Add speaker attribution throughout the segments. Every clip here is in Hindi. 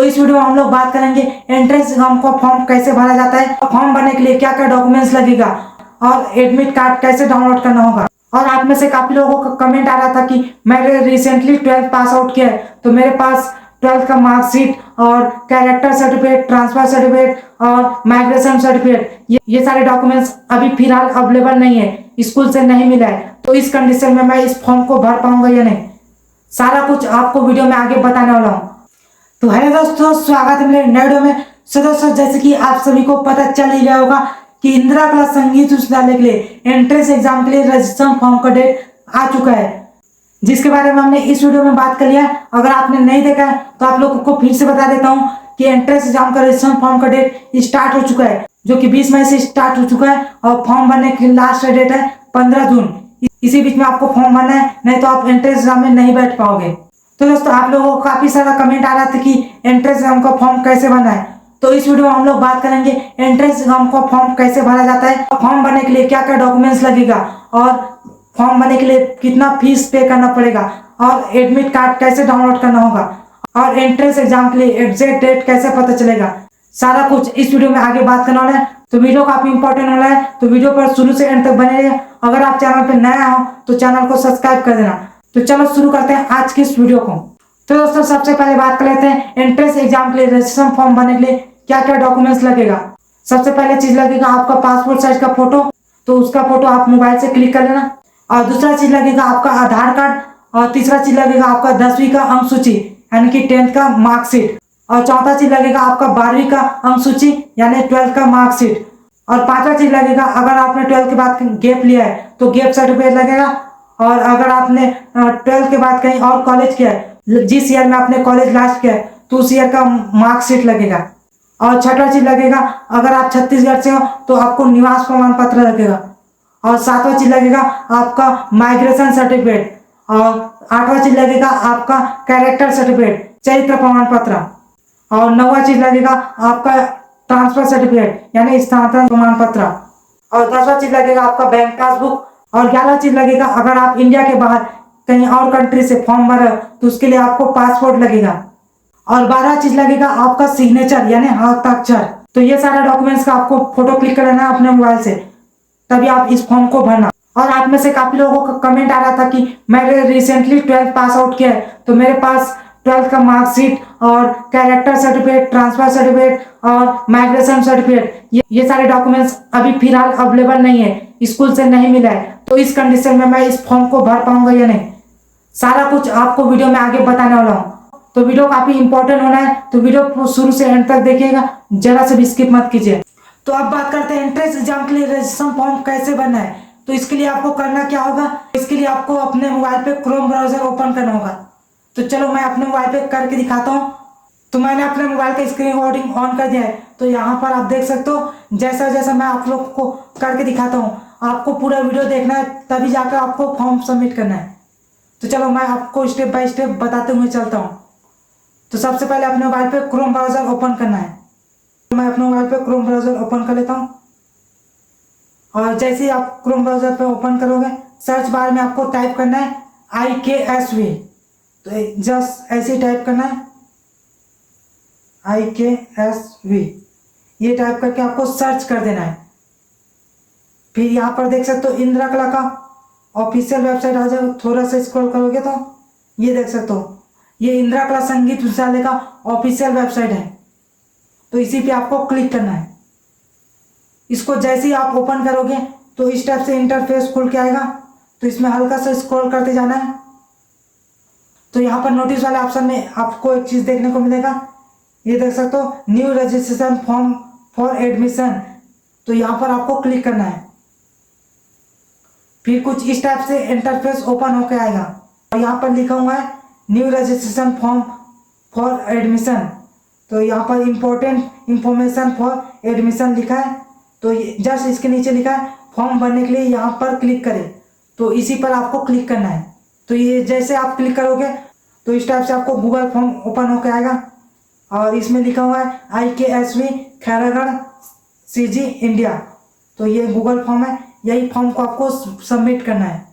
Speaker 1: इस वीडियो में हम लोग बात करेंगे एंट्रेंस एग्जाम का फॉर्म कैसे भरा जाता है, फॉर्म भरने के लिए क्या क्या डॉक्यूमेंट्स लगेगा और एडमिट कार्ड कैसे डाउनलोड करना होगा। और आप में से काफी लोगों का कमेंट आ रहा था कि मैंने रिसेंटली 12th पास आउट किया है, तो मेरे पास 12th का मार्कशीट और कैरेक्टर सर्टिफिकेट, ट्रांसफर सर्टिफिकेट और माइग्रेशन सर्टिफिकेट ये सारे डॉक्यूमेंट्स अभी फिलहाल अवेलेबल नहीं है, स्कूल से नहीं मिला है। तो इस कंडीशन में मैं इस फॉर्म को भर पाऊंगा या नहीं, सारा कुछ आपको वीडियो में आगे बताने वाला हूँ। तो हेलो दोस्तों, स्वागत है मेरे नए वीडियो में। सो दोस्तों, जैसे कि आप सभी को पता चल ही गया होगा कि इंदिरा कला संगीत विश्वविद्यालय के लिए एंट्रेंस एग्जाम के लिए रजिस्ट्रेशन फॉर्म का डेट आ चुका है, जिसके बारे में हमने इस वीडियो में बात कर लिया है। अगर आपने नहीं देखा है तो आप लोगों को फिर से बता देता हूँ कि एंट्रेंस एग्जाम का रजिस्ट्रेशन फॉर्म का डेट स्टार्ट हो चुका है, जो कि 20 मई से स्टार्ट हो चुका है और फॉर्म भरने की लास्ट डेट है 15 जून। इसी बीच में आपको फॉर्म भरना है, नहीं तो आप एंट्रेंस एग्जाम में नहीं बैठ पाओगे। तो दोस्तों, आप लोगों को काफी सारा कमेंट आ रहा था कि एंट्रेंस एग्जाम का फॉर्म कैसे भरना है, तो इस वीडियो में हम लोग बात करेंगे एंट्रेंस एग्जाम का फॉर्म कैसे भरा जाता है, फॉर्म भरने के लिए क्या क्या डॉक्यूमेंट्स लगेगा और फॉर्म भरने के लिए कितना फीस पे करना पड़ेगा और एडमिट कार्ड कैसे डाउनलोड करना होगा और एंट्रेंस एग्जाम के लिए एग्जैक्ट डेट कैसे पता चलेगा। सारा कुछ इस वीडियो में आगे बात करने वाला है, तो वीडियो काफी इंपॉर्टेंट वाला है, तो वीडियो पर शुरू से एंड तक बने रहिए। अगर आप चैनल पर नया हो तो चैनल को सब्सक्राइब कर देना। तो चलो शुरू करते हैं आज की इस वीडियो को। तो दोस्तों, सबसे पहले बात कर लेते हैं एंट्रेंस एग्जाम के लिए रजिस्ट्रेशन फॉर्म भरने के लिए क्या क्या डॉक्यूमेंट्स लगेगा। सबसे पहले चीज लगेगा आपका पासपोर्ट साइज का फोटो, तो उसका फोटो आप मोबाइल से क्लिक कर लेना। और दूसरा चीज लगेगा आपका आधार कार्ड, और तीसरा चीज लगेगा आपका 10वीं का अंक सूची यानी कि 10th का मार्कशीट, और चौथा चीज लगेगा आपका 12वीं का अंक सूची यानी 12th का मार्कशीट, और पांचवा चीज लगेगा अगर आपने 12th के बाद गैप लिया है तो गैप सर्टिफिकेट लगेगा, और अगर आपने 12th के बाद कहीं और कॉलेज किया है, जिस ईयर में आपने कॉलेज लास्ट किया है तो उस ईयर का मार्कशीट लगेगा। और छठा चीज लगेगा अगर आप छत्तीसगढ़ से हो तो आपको निवास प्रमाण पत्र लगेगा, और सातवां चीज लगेगा आपका माइग्रेशन सर्टिफिकेट, और आठवां चीज लगेगा आपका कैरेक्टर सर्टिफिकेट, चरित्र प्रमाण पत्र, और नौवां चीज लगेगा आपका ट्रांसफर सर्टिफिकेट यानी स्थानांतरण प्रमाण पत्र, और 10वां चीज लगेगा आपका बैंक पासबुक, और 11वां चीज लगेगा अगर आप इंडिया के बाहर कहीं और कंट्री से फॉर्म भर तो उसके लिए आपको पासपोर्ट लगेगा, और 12वां चीज लगेगा आपका सिग्नेचर यानी हस्ताक्षर। तो ये सारा डॉक्यूमेंट्स का आपको फोटो क्लिक कर लेना है अपने मोबाइल से, तभी आप इस फॉर्म को भरना। और आप में से काफी लोगों का कमेंट आ रहा था कि मैंने रिसेंटली 12th पास आउट किया है, तो मेरे पास 12th का मार्कशीट और कैरेक्टर सर्टिफिकेट, ट्रांसफर सर्टिफिकेट और माइग्रेशन सर्टिफिकेट ये सारे डॉक्यूमेंट्स अभी फिलहाल अवेलेबल नहीं है, स्कूल से नहीं मिला है। तो इस कंडीशन में मैं इस फॉर्म को भर पाऊंगा या नहीं, सारा कुछ आपको वीडियो में आगे बताने वाला हूँ। तो वीडियो काफी इंपॉर्टेंट होना है, तो वीडियो को शुरू से एंड तक देखिएगा, जरा से भी स्किप मत कीजिए। तो अब बात करते हैं एंट्रेंस एग्जाम के लिए रजिस्ट्रेशन फॉर्म कैसे भरना है। तो इसके लिए आपको करना क्या होगा, इसके लिए आपको अपने मोबाइल पे क्रोम ब्राउजर ओपन करना होगा। तो चलो मैं अपने मोबाइल पे करके दिखाता हूँ। तो मैंने अपने मोबाइल का स्क्रीन रिकॉर्डिंग ऑन कर दिया है, तो यहाँ पर आप देख सकते हो जैसा जैसा मैं आप लोग को करके दिखाता हूँ, आपको पूरा वीडियो देखना है, तभी जाकर आपको फॉर्म सबमिट करना है। तो चलो मैं आपको स्टेप बाय स्टेप बताते हुए चलता हूँ। तो सबसे पहले अपने मोबाइल पे क्रोम ब्राउजर ओपन करना है। तो मैं अपने मोबाइल पे क्रोम ब्राउजर ओपन कर लेता हूँ, और जैसे ही आप क्रोम ब्राउजर पे ओपन करोगे, सर्च बार में आपको टाइप करना है IKSV। तो जस्ट ऐसे ही टाइप करना है IKSV, ये टाइप करके आपको सर्च कर देना है। फिर यहाँ पर देख सकते हो इंदिरा कला का ऑफिशियल वेबसाइट आ जाएगा, थोड़ा सा स्क्रॉल करोगे तो ये देख सकते हो, ये इंदिरा कला संगीत विश्वविद्यालय का ऑफिशियल वेबसाइट है। तो इसी पे आपको क्लिक करना है। इसको जैसे ही आप ओपन करोगे तो इस टाइप से इंटरफेस खुल के आएगा, तो इसमें हल्का सा स्क्रॉल करते जाना है। तो यहाँ पर नोटिस वाले ऑप्शन में आपको एक चीज देखने को मिलेगा, ये देख सकते हो new registration form for admission. तो यहाँ पर आपको क्लिक करना है। फिर कुछ इस टाइप से इंटरफेस ओपन होकर आएगा, और यहाँ पर लिखा हुआ है new registration form for admission. तो यहाँ पर इंपॉर्टेंट इंफॉर्मेशन फॉर एडमिशन लिखा है, तो जस्ट इसके नीचे लिखा है फॉर्म भरने के लिए यहाँ पर क्लिक करें, तो इसी पर आपको क्लिक करना है। तो ये जैसे आप क्लिक करोगे तो इस टाइप से आपको गूगल फॉर्म ओपन होकर आएगा, और इसमें लिखा हुआ है IKSV खैरागढ़ CG इंडिया। तो ये गूगल फॉर्म है, यही फॉर्म को आपको सबमिट करना है।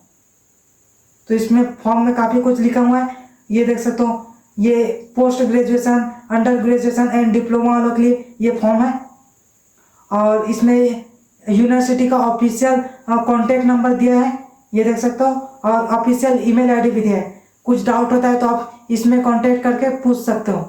Speaker 1: तो इसमें फॉर्म में काफ़ी कुछ लिखा हुआ है, ये देख सकते हो ये post graduation, under graduation and diploma वालों के लिए ये फॉर्म है। और इसमें यूनिवर्सिटी का ऑफिशियल कॉन्टैक्ट नंबर दिया है, ये देख सकते हो, और ऑफिशियल ईमेल आईडी भी दिया है। कुछ डाउट होता है तो आप इसमें कांटेक्ट करके पूछ सकते हो।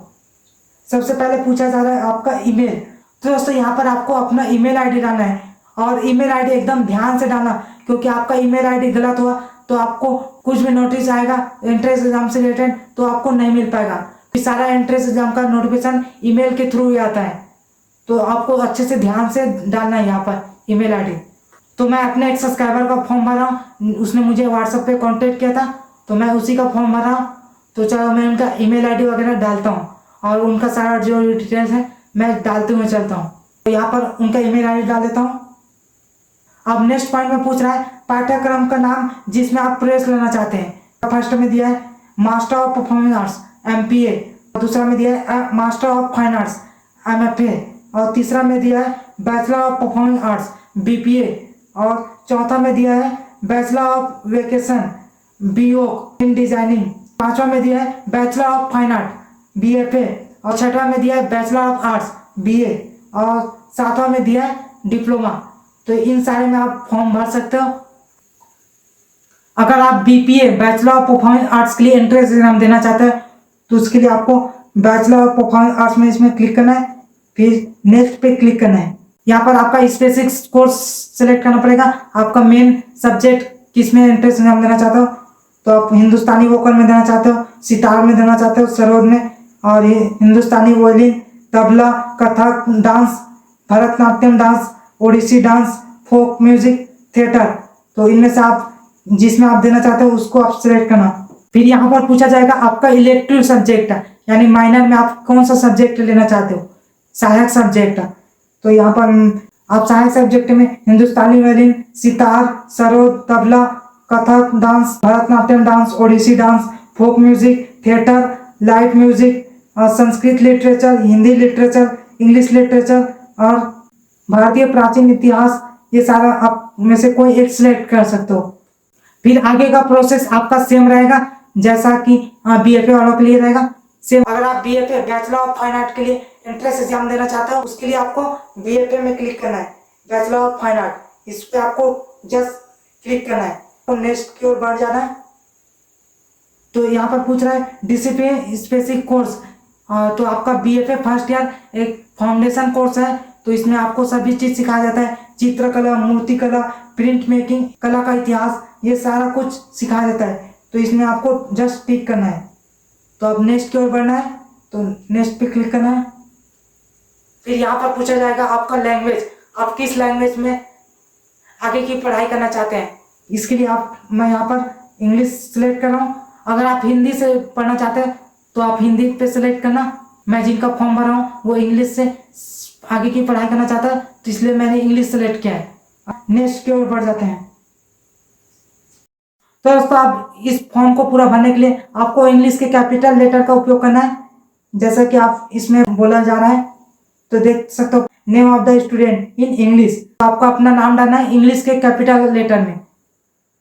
Speaker 1: सबसे पहले पूछा जा रहा है आपका ईमेल। तो दोस्तों यहाँ पर आपको अपना ईमेल आईडी डालना है, और ईमेल आईडी एकदम ध्यान से डालना, क्योंकि आपका ईमेल आईडी गलत हुआ तो आपको कुछ भी नोटिस आएगा एंट्रेंस एग्जाम से रिलेटेड तो आपको नहीं मिल पाएगा। सारा एंट्रेंस एग्जाम का नोटिफिकेशन ईमेल के थ्रू ही आता है, तो आपको अच्छे से ध्यान से डालना है यहाँ पर ईमेल आईडी। तो मैं अपने एक सब्सक्राइबर का फॉर्म भर रहा हूँ, उसने मुझे व्हाट्सएप पे कांटेक्ट किया था, तो मैं उसी का फॉर्म भर रहा हूँ। तो चलो मैं उनका ईमेल आईडी वगैरह डालता हूँ, और उनका सारा जो डिटेल्स है मैं डालते हुए चलता हूँ। तो यहाँ पर उनका ईमेल आईडी डाल देता हूँ। अब नेक्स्ट पॉइंट में पूछ रहा है पाठ्यक्रम का नाम जिसमें आप प्रवेश लेना चाहते हैं। फर्स्ट में दिया है master of performing arts MPA, दूसरा में दिया है master of fine arts MFA, और तीसरा में दिया है bachelor of performing arts BPA, और चौथा में दिया है bachelor of vacation BO in designing, पांचवा में दिया है bachelor of fine art BFA, और छठवा में दिया है बैचलर ऑफ आर्ट्स BA, और सातवां में दिया है डिप्लोमा। तो इन सारे में आप फॉर्म भर सकते हो। अगर आप BPA bachelor of performing arts के लिए एंट्रेंस एग्जाम देना चाहते हैं तो उसके लिए आपको बैचलर ऑफ परफॉर्मिंग आर्ट्स में इसमें क्लिक करना है, फिर नेक्स्ट पे क्लिक करना है। यहाँ पर आपका स्पेसिफिक कोर्स सेलेक्ट करना पड़ेगा। आपका मेन सब्जेक्ट किस में एंट्रेंस एग्जाम देना चाहते हो, तो आप हिंदुस्तानी वोकल में देना चाहते हो, सितार में देना चाहते हो, सरोद में, और ये Hindustani violin, tabla, Kathak dance, Bharatanatyam dance, Odissi dance, folk music, theatre. तो इनमें से आप जिसमें आप देना चाहते हो उसको आप सिलेक्ट करना। फिर यहाँ पर पूछा जाएगा आपका इलेक्टिव सब्जेक्ट यानी माइनर में आप कौन सा सब्जेक्ट लेना चाहते हो, सहायक सब्जेक्ट। तो यहाँ पर आप सहायक सब्जेक्ट में Hindustani violin, sitar, sarod, tabla, Kathak dance, Bharatanatyam dance, Odissi dance, folk music, theatre, light music, Sanskrit literature, Hindi literature, English literature और भारतीय प्राचीन इतिहास, ये सारा आप में से कोई एक सिलेक्ट कर सकते हो। फिर आगे का प्रोसेस आपका सेम रहेगा जैसा कि BFA वालों के लिए रहेगा सेम। अगर आप BFA bachelor of fine art के लिए एंट्रेंस एग्जाम देना चाहते हो उसके लिए आपको BFA में क्लिक करना है, बैचलर ऑफ फाइन आर्ट, इस पे आपको जस्ट क्लिक करना है, तो नेक्स्ट की ओर बढ़ जाना है। तो यहाँ पर पूछ रहा है डिसिप्लिन स्पेसिफिक कोर्स, तो आपका BFA फर्स्ट ईयर एक फाउंडेशन कोर्स है, तो इसमें आपको सभी चीज सिखाया जाता है, चित्रकला, मूर्तिकला, प्रिंट मेकिंग, कला का इतिहास, ये सारा कुछ सिखाया जाता है। तो इसमें आपको जस्ट टिक करना है। तो अब नेक्स्ट की ओर बढ़ना है, तो नेक्स्ट पे क्लिक करना है। फिर यहाँ पर पूछा जाएगा आपका लैंग्वेज, आप किस लैंग्वेज में आगे की पढ़ाई करना चाहते हैं। इसके लिए मैं यहाँ पर इंग्लिश सिलेक्ट कर रहा हूँ। अगर आप हिंदी से पढ़ना चाहते हैं तो आप हिंदी पे सिलेक्ट करना। मैं जिनका फॉर्म भर रहा हूँ वो इंग्लिश से आगे की पढ़ाई करना चाहता है, तो इसलिए मैंने इंग्लिश सेलेक्ट किया है। नेक्स्ट की ओर बढ़ जाते हैं। तो दोस्तों आप इस फॉर्म को पूरा भरने के लिए आपको इंग्लिश के कैपिटल लेटर का उपयोग करना है, जैसा कि आप इसमें बोला जा रहा है। तो देख सकते हो name of the student in English, तो आपको अपना नाम डालना है इंग्लिश के कैपिटल लेटर में,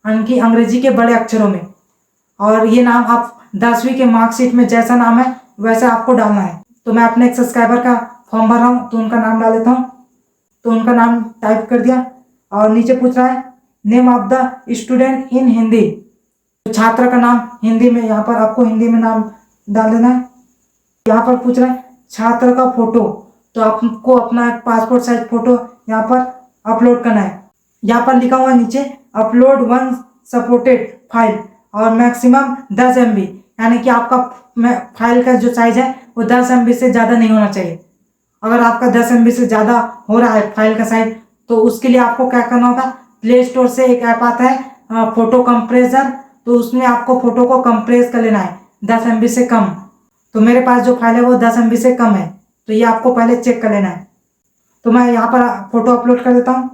Speaker 1: यानी अंग्रेजी के बड़े अक्षरों में। और ये नाम आप 10वीं के मार्कशीट में जैसा नाम है वैसा आपको डालना है। तो मैं अपने एक सब्सक्राइबर का फॉर्म भर रहा हूँ, तो उनका नाम डाल देता हूँ। तो उनका नाम टाइप कर दिया, और नीचे पूछ रहा है name of the student in Hindi, तो छात्र का नाम हिंदी में, यहाँ पर आपको हिंदी में नाम डाल देना है। यहाँ पर पूछ रहा है छात्र का फोटो, तो आपको अपना एक पासपोर्ट साइज फोटो यहाँ पर अपलोड करना है। यहाँ पर लिखा हुआ है नीचे अपलोड वन सपोर्टेड फाइल और मैक्सिमम 10 MB, यानी कि आपका फाइल का जो साइज है वो 10 MB से ज़्यादा नहीं होना चाहिए। अगर आपका 10 MB से ज़्यादा हो रहा है फाइल का साइज, तो उसके लिए आपको क्या करना होगा, प्ले स्टोर से एक ऐप आता है फोटो कंप्रेसर, तो उसमें आपको फोटो को कंप्रेस कर लेना है 10 MB से कम। तो मेरे पास जो फाइल है वो 10 MB से कम है, तो ये आपको पहले चेक कर लेना है। तो मैं यहाँ पर फोटो अपलोड कर देता हूँ।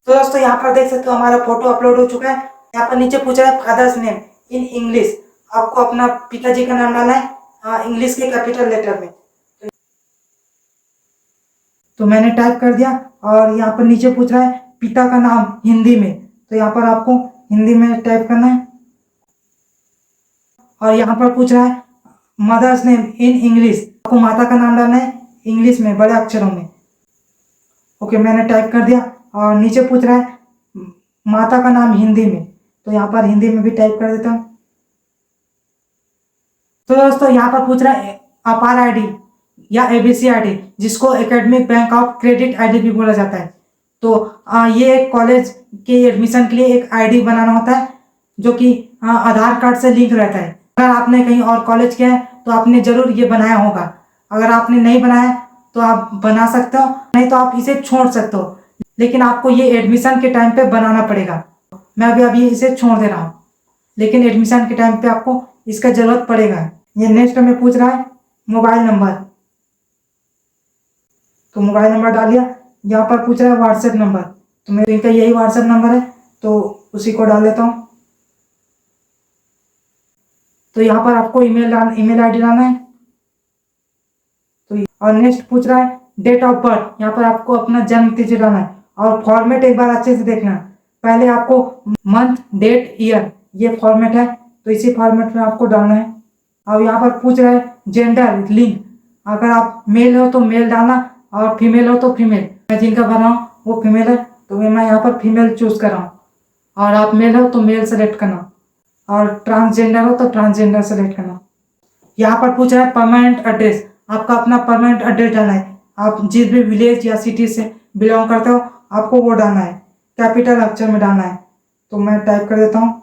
Speaker 1: तो दोस्तों यहाँ पर देख सकते हो हमारा फोटो अपलोड हो चुका है। यहाँ पर नीचे पूछ रहा है फादर्स नेम इन इंग्लिश, आपको अपना पिताजी का नाम डालना है इंग्लिश के कैपिटल लेटर में। तो मैंने टाइप कर दिया, और यहाँ पर नीचे पूछ रहा है पिता का नाम हिंदी में, तो यहाँ पर आपको हिंदी में टाइप करना है। और यहाँ पर पूछ रहा है मदर्स नेम इन इंग्लिश, आपको माता का नाम डालना है इंग्लिश में बड़े अक्षरों में। ओके, मैंने टाइप कर दिया। और नीचे पूछ रहा है माता का नाम हिंदी में, तो यहाँ पर हिंदी में भी टाइप कर देता हूँ। तो दोस्तों यहाँ पर पूछ रहा है अपार आईडी या एबीसी आईडी, जिसको academic bank of credit ID भी बोला जाता है। तो ये कॉलेज के एडमिशन के लिए एक आईडी बनाना होता है जो कि आधार कार्ड से लिंक रहता है। अगर आपने कहीं और कॉलेज किया है तो आपने जरूर ये बनाया होगा। अगर आपने नहीं बनाया तो आप बना सकते हो, नहीं तो आप इसे छोड़ सकते हो, लेकिन आपको ये एडमिशन के टाइम पे बनाना पड़ेगा। मैं अभी इसे छोड़ दे रहा हूँ, लेकिन एडमिशन के टाइम पे आपको इसका जरूरत पड़ेगा। ये नेक्स्ट में पूछ रहा है मोबाइल नंबर, तो मोबाइल नंबर डाल दिया। यहाँ पर पूछ रहा है व्हाट्सएप नंबर, तो मेरे इनका यही व्हाट्सएप नंबर है तो उसी को डाल देता हूँ। तो यहाँ पर आपको ईमेल आईडी डालना है। तो और नेक्स्ट पूछ रहा है डेट ऑफ बर्थ, यहाँ पर आपको अपना जन्म तिथि डालना है। और फॉर्मेट एक बार अच्छे से देखना, पहले आपको मंथ डेट ईयर ये फॉर्मेट है, तो इसी फॉर्मेट में आपको डालना है। और यहाँ पर पूछ रहा है जेंडर लिंग, अगर आप मेल हो तो मेल डालना और फीमेल हो तो फीमेल। मैं जिनका भर रहा हूँ वो फीमेल है तो मैं यहाँ पर फीमेल चूज कर रहा हूँ। और आप मेल हो तो मेल सेलेक्ट करना, और ट्रांसजेंडर हो तो ट्रांसजेंडर सेलेक्ट करना। यहाँ पर पूछ रहा है परमानेंट एड्रेस, आपका अपना परमानेंट एड्रेस डालना है। आप जिस भी विलेज या सिटी से बिलोंग करते हो आपको वो डालना है, कैपिटल अक्षर में डालना है। तो मैं टाइप कर देता हूँ।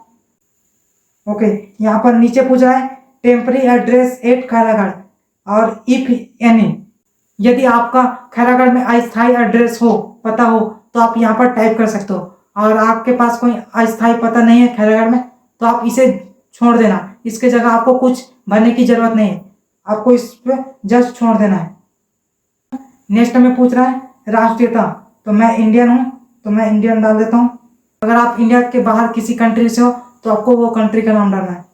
Speaker 1: ओके, यहाँ पर नीचे पूछ रहा है टेम्पररी एड्रेस एट खैरागढ़, और इफ एनी, यदि आपका खैरागढ़ में अस्थायी एड्रेस हो, पता हो, तो आप यहाँ पर टाइप कर सकते हो। और आपके पास कोई अस्थायी पता नहीं है खैरागढ़ में तो आप इसे छोड़ देना, इसके जगह आपको कुछ भरने की जरूरत नहीं है, आपको इस पे जस्ट छोड़ देना है। नेक्स्ट में पूछ रहा है राष्ट्रीयता, तो मैं इंडियन हूँ तो मैं इंडियन डाल देता हूँ। अगर आप इंडिया के बाहर किसी कंट्री से हो तो आपको वो कंट्री का नाम डालना है।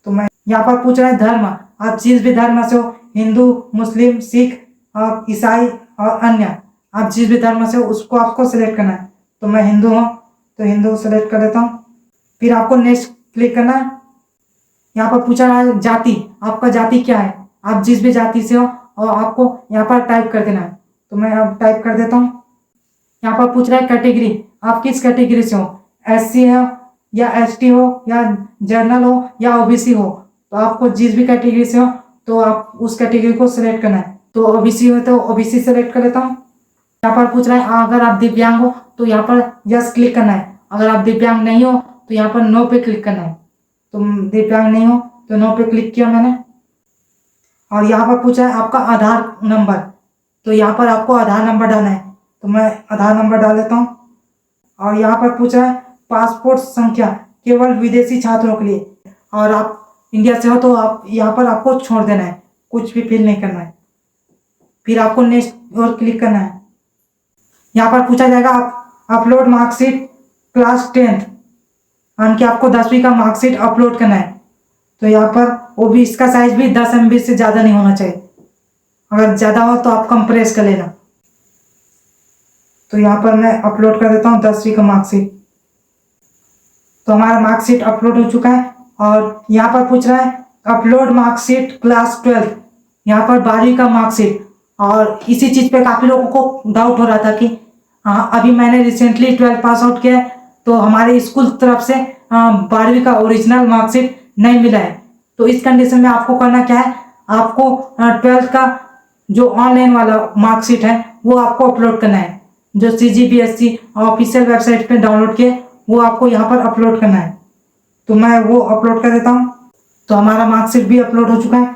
Speaker 1: तो मैं यहाँ पर पूछ रहा है धर्म, आप जिस भी धर्म से हो, हिंदू, मुस्लिम, सिख और ईसाई और अन्य, आप जिस भी धर्म से हो उसको आपको सिलेक्ट करना है। तो मैं हिंदू हूँ तो हिंदू सेलेक्ट कर देता हूँ। फिर आपको नेक्स्ट क्लिक करना है। यहाँ पर पूछा रहा है जाति, आपका जाति क्या है, आप जिस भी जाति से हो और आपको यहाँ पर टाइप कर देना है। तो मैं अब टाइप कर देता हूँ। यहाँ पर पूछ रहा है कैटेगरी, आप किस कैटेगरी से हो, SC हो या ST हो या जनरल हो या OBC हो। तो आपको जिस भी कैटेगरी से हो तो आप उस कैटेगरी को सिलेक्ट करना है। तो OBC हो तो OBC सेलेक्ट कर लेता हूँ। यहाँ पर पूछ रहा है अगर आप दिव्यांग हो तो यहाँ पर यस क्लिक करना है, अगर आप दिव्यांग नहीं हो तो यहाँ पर नो पे क्लिक करना है। तो दिव्यांग नहीं हो तो नो पे क्लिक किया मैंने। और यहाँ पर पूछा है आपका आधार नंबर, तो यहाँ पर आपको आधार नंबर डालना है। तो मैं आधार नंबर डाल देता हूँ। और यहाँ पर पूछा है पासपोर्ट संख्या केवल विदेशी छात्रों के लिए, और आप इंडिया से हो तो आप यहाँ पर आपको छोड़ देना है, कुछ भी फिल नहीं करना है। फिर आपको नेक्स्ट और क्लिक करना है। यहाँ पर पूछा जाएगा आप अपलोड मार्कशीट क्लास 10th, यानी कि आपको 10वीं का मार्कशीट अपलोड करना है। तो यहाँ पर वो भी इसका साइज भी 10 MB से ज़्यादा नहीं होना चाहिए, अगर ज़्यादा हो तो आप कंप्रेस कर लेना। तो यहाँ पर मैं अपलोड कर देता हूँ 10वीं का मार्कशीट। तो हमारा मार्कशीट अपलोड हो चुका है। और यहाँ पर पूछ रहा है अपलोड मार्कशीट क्लास 12th, यहाँ पर 12वीं का मार्कशीट। और इसी चीज़ पे काफ़ी लोगों को डाउट हो रहा था कि हाँ अभी मैंने रिसेंटली 12th पास आउट किया है तो हमारे स्कूल तरफ से 12वीं का ओरिजिनल मार्कशीट नहीं मिला है। तो इस कंडीशन में आपको करना क्या है, आपको 12th का जो ऑनलाइन वाला मार्कशीट है वो आपको अपलोड करना है, जो CGPSC ऑफिशियल वेबसाइट पे डाउनलोड किए वो आपको यहाँ पर अपलोड करना है। तो मैं वो अपलोड कर देता हूँ। तो हमारा मार्कशीट भी अपलोड हो चुका है।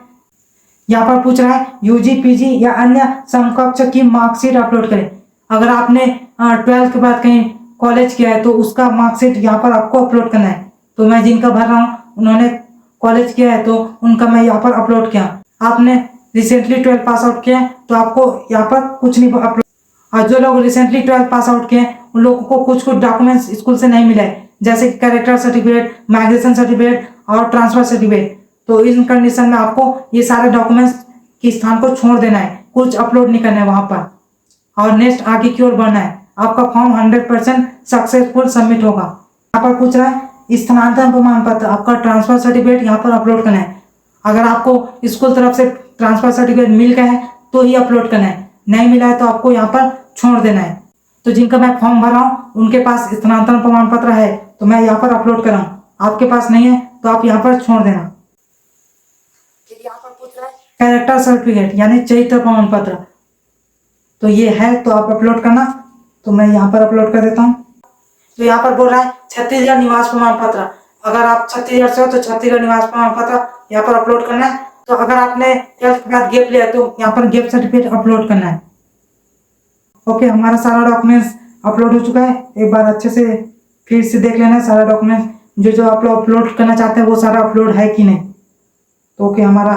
Speaker 1: यहाँ पर पूछ रहा है UG PG या अन्य समकक्ष की मार्कशीट अपलोड करें। अगर आपने 12th के बाद कहीं कॉलेज किया है तो उसका मार्कशीट यहाँ पर आपको अपलोड करना है। तो मैं जिनका भर रहा हूँ उन्होंने कॉलेज किया है तो उनका मैं यहाँ पर अपलोड किया। आपने रिसेंटली 12th पास आउट किया है तो आपको यहाँ पर कुछ नहीं अपलोड। और जो लोग रिसेंटली 12th पास आउट किए हैं उन लोगों को कुछ डॉक्यूमेंट्स स्कूल से नहीं मिला है, जैसे कैरेक्टर सर्टिफिकेट, माइग्रेशन सर्टिफिकेट और ट्रांसफर सर्टिफिकेट। तो इन कंडीशन में आपको ये सारे डॉक्यूमेंट्स के स्थान को छोड़ देना है, कुछ अपलोड नहीं करना है वहाँ पर। और नेक्स्ट आगे की ओर बढ़ना है, आपका फॉर्म 100% सक्सेसफुल सबमिट होगा। यहाँ पर पूछ रहा है स्थानांतरण प्रमाण पत्र, आपका ट्रांसफर सर्टिफिकेट यहाँ पर अपलोड करना है। अगर आपको स्कूल तरफ से ट्रांसफर सर्टिफिकेट मिल गया है तो ही अपलोड करना है, नहीं मिला है तो आपको यहाँ पर छोड़ देना है। तो जिनका मैं फॉर्म भरा हूँ उनके पास स्थानांतरण प्रमाण पत्र है तो मैं यहाँ पर अपलोड कर रहा हूँ, आपके पास नहीं है तो आप यहाँ पर छोड़ देना। फिर यहाँ पर पूछ रहा है कैरेक्टर सर्टिफिकेट यानी चरित्र प्रमाण पत्र, तो ये है तो आप अपलोड करना, तो मैं यहाँ पर अपलोड कर देता हूँ। तो यहाँ पर बोल रहा है छत्तीसगढ़ निवास प्रमाण पत्र, अगर आप छत्तीसगढ़ से हो तो छत्तीसगढ़ निवास प्रमाण पत्र यहाँ पर अपलोड करना है। तो अगर आपने 12th के बाद गैप लिया है तो यहाँ पर गैप सर्टिफिकेट अपलोड करना है। ओके, हमारा सारा डॉक्यूमेंट्स अपलोड हो चुका है, एक बार अच्छे से फिर से देख लेना सारा डॉक्यूमेंट जो आप लोग अपलोड करना चाहते हैं वो सारा अपलोड है कि नहीं। तो ओके, हमारा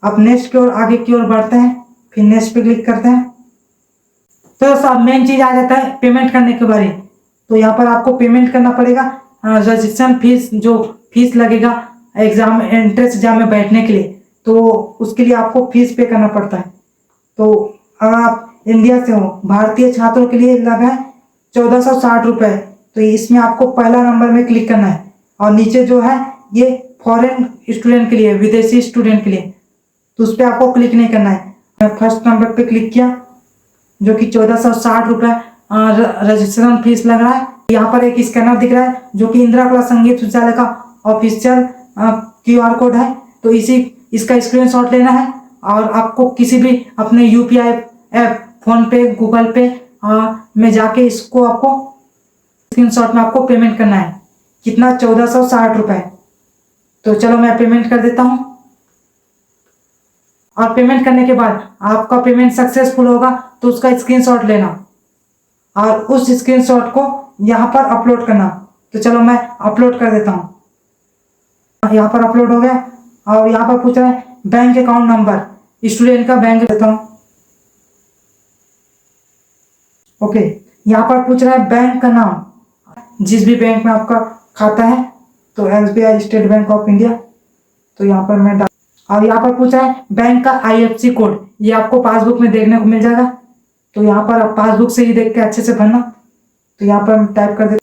Speaker 1: आप नेक्स्ट की ओर आगे की ओर बढ़ते हैं, फिर नेक्स्ट पे क्लिक करते हैं। तो सब मेन चीज आ जाता है पेमेंट करने के बारे में। तो यहाँ पर आपको पेमेंट करना पड़ेगा, रजिस्ट्रेशन फीस, जो फीस लगेगा एग्जाम एंट्रेंस एग्जाम में बैठने के लिए, तो उसके लिए आपको फीस पे करना पड़ता है। तो अगर आप इंडिया से हो, भारतीय छात्रों के लिए लगा है 1460 रुपये। तो इसमें आपको पहला नंबर में क्लिक करना है और नीचे जो है ये फॉरेन स्टूडेंट के लिए, विदेशी स्टूडेंट के लिए, तो उस पर आपको क्लिक नहीं करना है। मैं फर्स्ट नंबर पे क्लिक किया जो कि 1460 रुपये रजिस्ट्रेशन फीस लग रहा है। यहाँ पर एक स्कैनर दिख रहा है जो कि इंदिरा कला संगीत विद्यालय का ऑफिशियल QR कोड है। तो इसका स्क्रीनशॉट लेना है और आपको किसी भी अपने UPI ऐप, फोन पे, गूगल पे में जाके इसको आपको स्क्रीनशॉट में आपको पेमेंट करना है। कितना? 1460 रुपये। तो चलो मैं पेमेंट कर देता हूँ। और पेमेंट करने के बाद आपका पेमेंट सक्सेसफुल होगा तो उसका स्क्रीनशॉट लेना और उस स्क्रीनशॉट को यहाँ पर अपलोड करना। तो चलो मैं अपलोड कर देता हूँ। यहाँ पर अपलोड हो गया और यहाँ पर पूछ रहा है बैंक अकाउंट नंबर, स्टूडेंट का बैंक देता हूँ। ओके, यहाँ पर पूछ रहा है बैंक का नाम, जिस भी बैंक में आपका खाता है, तो SBI state bank of India, तो यहाँ पर मैं और यहाँ पर पूछा है बैंक का IFSC कोड, ये आपको पासबुक में देखने को मिल जाएगा। तो यहाँ पर आप पासबुक से ही देख के अच्छे से भरना। तो यहाँ पर टाइप कर देते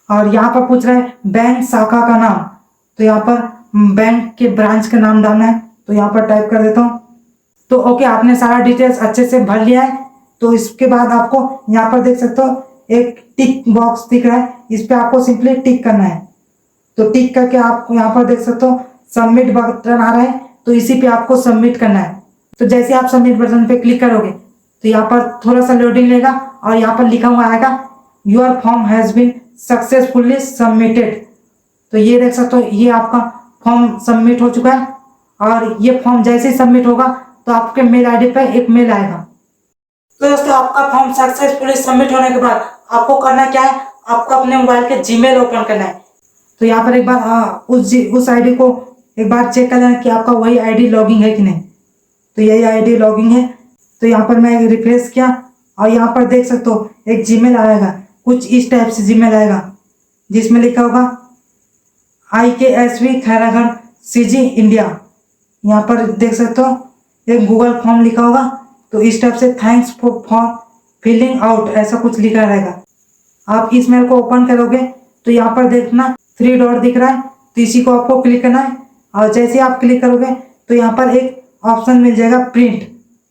Speaker 1: और यहाँ पर पूछ रहा है बैंक शाखा का नाम, तो यहाँ पर बैंक के ब्रांच का नाम डालना है। तो यहाँ पर टाइप कर देता हूँ। तो ओके, आपने सारा डिटेल्स अच्छे से भर लिया है। तो इसके बाद आपको यहाँ पर देख सकते हो एक टिक बॉक्स दिख रहा है, इस पर आपको सिंपली टिक करना है। तो टिक करके आप यहाँ पर देख सकते हो सबमिट बटन आ रहा है, तो इसी पे आपको सबमिट करना है। तो जैसे आप सबमिट बटन पे क्लिक करोगे तो यहाँ पर थोड़ा सा लोडिंग लेगा और यहाँ पर लिखा हुआ आएगा your form has been successfully submitted. तो ये देख सकते हो ये आपका फॉर्म सबमिट हो चुका है। और ये फॉर्म जैसे ही सबमिट होगा तो आपके मेल ID पे एक मेल आएगा। तो दोस्तों, आपका फॉर्म सक्सेसफुली सबमिट होने के बाद आपको करना क्या है, आपको अपने मोबाइल के Gmail ओपन करना है। तो यहाँ पर एक बार उस ID को एक बार चेक कर लेना कि आपका वही ID लॉगिन है कि नहीं। तो यही ID लॉगिन है। तो यहाँ पर मैं रिफ्रेश किया और यहाँ पर देख सकते हो एक Gmail आएगा, कुछ इस टाइप से Gmail आएगा जिसमें लिखा होगा IKSV खैरागढ़ CG इंडिया। यहाँ पर देख सकते हो एक गूगल फॉर्म लिखा होगा, तो इस टाइप से थैंक्स फॉर फिलिंग आउट ऐसा कुछ लिखा रहेगा। आप इस मेल को ओपन करोगे तो यहाँ पर देखना 3 डॉट दिख रहा है, तो इसी को आपको क्लिक करना है। और जैसे ही आप क्लिक करोगे तो यहाँ पर एक ऑप्शन मिल जाएगा प्रिंट,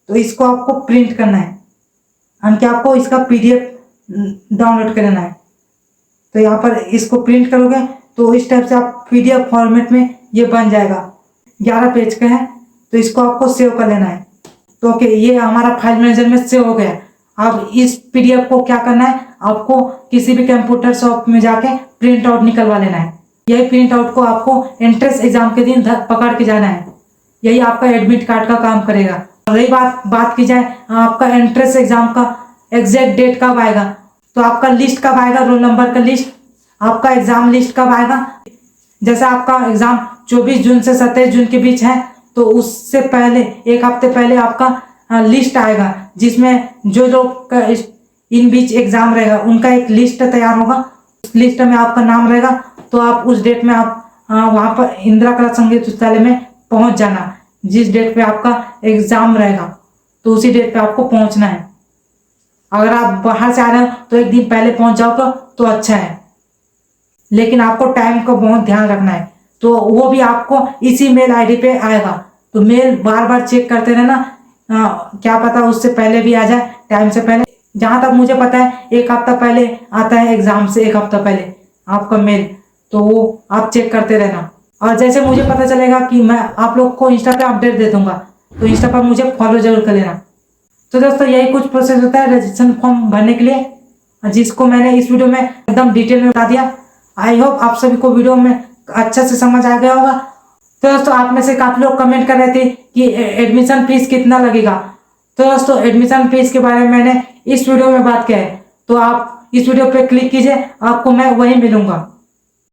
Speaker 1: तो इसको आपको प्रिंट करना है यानी कि आपको इसका PDF डाउनलोड कर लेना है। तो यहाँ पर इसको प्रिंट करोगे तो इस टाइप से आप PDF फॉर्मेट में ये बन जाएगा। 11 पेज का है, तो इसको आपको सेव कर लेना है। तो ओके, ये हमारा फाइल मैनेजर में सेव हो गया। अब इस PDF को क्या करना है, आपको किसी भी कंप्यूटर शॉप में जाके प्रिंट आउट निकलवा लेना है। यही प्रिंट आउट को आपको एंट्रेंस एग्जाम के दिन पकड़ के जाना है, यही आपका एडमिट कार्ड का काम करेगा। रही बात की जाए आपका एंट्रेंस एग्जाम का एग्जैक्ट डेट कब आएगा, तो आपका लिस्ट कब आएगा, रोल नंबर का लिस्ट, आपका एग्जाम लिस्ट कब आएगा। जैसे आपका एग्जाम 24 जून से 27 जून के बीच है, तो उससे पहले एक हफ्ते पहले आपका लिस्ट आएगा जिसमें जो लोग इन बीच एग्जाम रहेगा उनका एक लिस्ट तैयार होगा। उस लिस्ट में आपका नाम रहेगा, तो आप उस डेट में आप वहाँ पर इंदिरा कला संगीत विद्यालय में पहुँच जाना। जिस डेट पे आपका एग्जाम रहेगा तो उसी डेट पे आपको पहुँचना है। अगर आप बाहर से आ रहे हो तो एक दिन पहले पहुँच जाओगे तो अच्छा है। लेकिन आपको टाइम का बहुत ध्यान रखना है। तो वो भी आपको इसी मेल आईडी पे आएगा। तो मेल बार बार चेक करते रहना, क्या पता उससे पहले भी आ जाए, टाइम से पहले। जहां तक मुझे पता है 1 हफ्ता पहले आता है, एग्जाम से 1 हफ्ता पहले आपका मेल। तो वो आप चेक करते रहना। और जैसे मुझे पता चलेगा कि मैं आप लोग को इंस्टा पे अपडेट दे दूंगा, तो इंस्टा पर मुझे फॉलो जरूर कर लेना। तो दोस्तों यही कुछ प्रोसेस होता है रजिस्ट्रेशन फॉर्म भरने के लिए, जिसको मैंने इस वीडियो में एकदम डिटेल में बता दिया। आई होप आप सभी को वीडियो में अच्छे से समझ आ गया होगा। तो दोस्तों आप में से काफी लोग कमेंट कर रहे थे कि एडमिशन फीस कितना लगेगा। तो दोस्तों एडमिशन फीस के बारे में मैंने इस वीडियो में बात किया है, तो आप इस वीडियो पे क्लिक कीजिए, आपको मैं वहीं मिलूंगा।